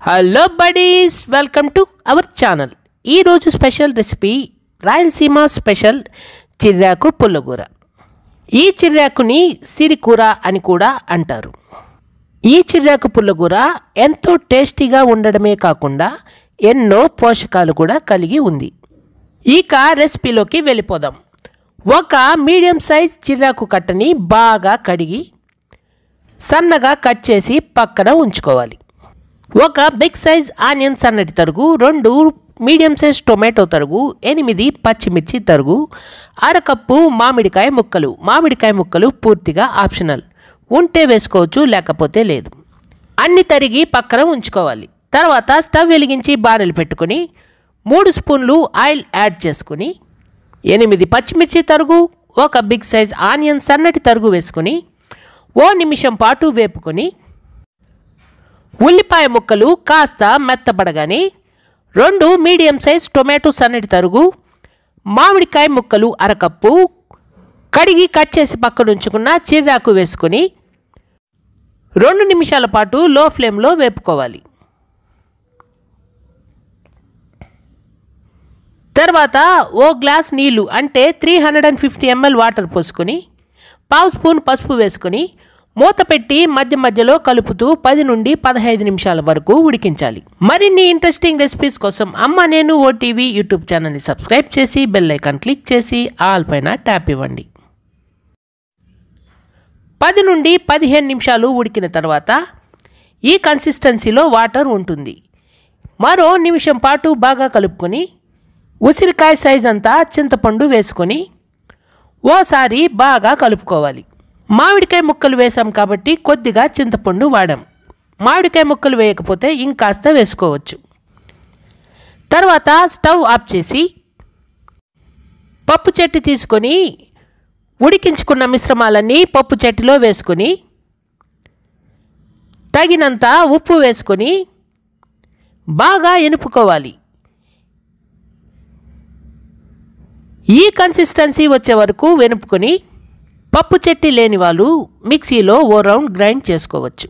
Hello buddies, welcome to our channel. ఈరోజు special recipe Rayalaseema special చిర్రాకు పుల్లగూర. ఈ చిర్రాకుని సిరికూర అని కూడా అంటారు. ఈ చిర్రాకు పుల్లగూర ఎంతో టేస్టీగా ఉండడమే కాకుండా ఎన్నో పోషకాలు కూడా కలిగి ఉంది. ఇక రెసిపీలోకి వెళ్ళిపోదాం. ఒక మీడియం సైజ్ చిర్రాకు కట్టని బాగా కడిగి సన్నగా కట్ చేసి పక్కన ఉంచుకోవాలి. ఒక బిగ్ సైజ్ ఆనియన్ సన్నటి తరుగు, 2 మీడియం సైజ్ టొమాటో తరుగు, 8 పచ్చిమిర్చి తరుగు, అరకప్పు మామిడికాయ ముక్కలు. మామిడికాయ ముక్కలు పూర్తిగా ఆప్షనల్, ఉంటే వేసుకోవచ్చు లేకపోతే లేదు. అన్ని తరిగి పక్కన ఉంచుకోవాలి. తర్వాత స్టవ్ వెలిగించి బాణలు పెట్టుకొని 3 స్పూన్లు ఆయిల్ యాడ్ చేసుకుని 8 పచ్చిమిర్చి తరుగు, ఒక బిగ్ సైజ్ ఆనియన్ సన్నటి తరుగు వేసుకొని 1 నిమిషం పాటు వేపుకొని ఉల్లిపాయ ముక్కలు కాస్త మెత్తబడగానే 2 మీడియం సైజ్ టొమాటో సన్నటి తరుగు, మామిడికాయ ముక్కలు అరకప్పు, కడిగి కట్ చేసి పక్కన ఉంచుకున్న చిర్రాకు వేసుకొని 2 నిమిషాల పాటు లో ఫ్లేమ్లో వేపుకోవాలి. తర్వాత ఓ గ్లాస్ నీళ్లు అంటే 350 ml వాటర్ పోసుకొని 1/2 స్పూన్ పసుపు వేసుకొని మూత పెట్టి మధ్య మధ్యలో కలుపుతూ 10 నుండి 15 నిమిషాల వరకు ఉడికించాలి. మరిన్ని ఇంట్రెస్టింగ్ రెసిపీస్ కోసం అమ్మ నేను ఓటీవీ యూట్యూబ్ ఛానల్ని సబ్స్క్రైబ్ చేసి బెల్ ఐకాన్ క్లిక్ చేసి ఆల్ పైన ట్యాప్ ఇవ్వండి. 10 నుండి 15 నిమిషాలు ఉడికిన తర్వాత ఈ కన్సిస్టెన్సీలో వాటర్ ఉంటుంది. మరో నిమిషం పాటు బాగా కలుపుకొని ఉసిరికాయ సైజ్ అంతా చింతపండు వేసుకొని ఓసారి బాగా కలుపుకోవాలి. మామిడికాయ ముక్కలు వేసాం కాబట్టి కొద్దిగా చింతపండు వాడాం. మామిడికాయ ముక్కలు వేయకపోతే ఇంకాస్త వేసుకోవచ్చు. తర్వాత స్టవ్ ఆఫ్ చేసి పప్పు చెట్టు తీసుకొని ఉడికించుకున్న మిశ్రమాలన్నీ పప్పు చెట్టులో వేసుకొని తగినంత ఉప్పు వేసుకొని బాగా ఎనుపుకోవాలి. ఈ కన్సిస్టెన్సీ వచ్చే వరకు వెనుపుకొని పప్పు చెట్టి లేని వాళ్ళు మిక్సీలో ఓ రౌండ్ గ్రైండ్ చేసుకోవచ్చు.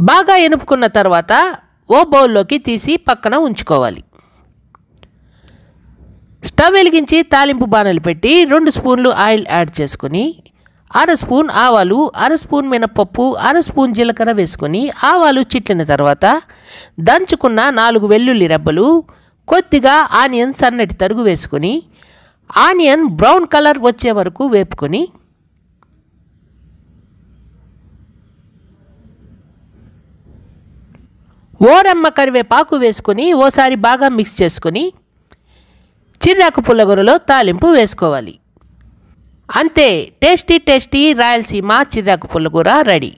బాగా ఎనుపుకున్న తర్వాత ఓ బౌల్లోకి తీసి పక్కన ఉంచుకోవాలి. స్టవ్ వెలిగించి తాలింపు బాణలు పెట్టి 2 స్పూన్లు ఆయిల్ యాడ్ చేసుకొని 1/2 స్పూన్ ఆవాలు, 1/2 స్పూన్ మినపప్పు, 1/2 స్పూన్ జీలకర్ర వేసుకొని ఆవాలు చిట్లిన తర్వాత దంచుకున్న 4 వెల్లుల్లి రెబ్బలు, కొద్దిగా ఆనియన్ సన్నటి తరుగు వేసుకొని ఆనియన్ బ్రౌన్ కలర్ వచ్చే వరకు వేపుకొని ఓరమ్మ కరివేపాకు వేసుకొని ఓసారి బాగా మిక్స్ చేసుకొని చిర్రాకు పుల్లగూరలో తాలింపు వేసుకోవాలి. అంతే, టేస్టీ టేస్టీ రాయలసీమ చిర్రాకు పుల్లగూర రెడీ.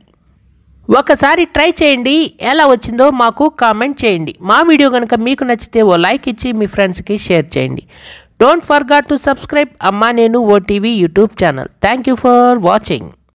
ఒకసారి ట్రై చేయండి, ఎలా వచ్చిందో మాకు కామెంట్ చేయండి. మా వీడియో కనుక మీకు నచ్చితే ఓ లైక్ ఇచ్చి మీ ఫ్రెండ్స్కి షేర్ చేయండి. Don't forget to subscribe Amma Nenu OTV YouTube channel. Thank you for watching.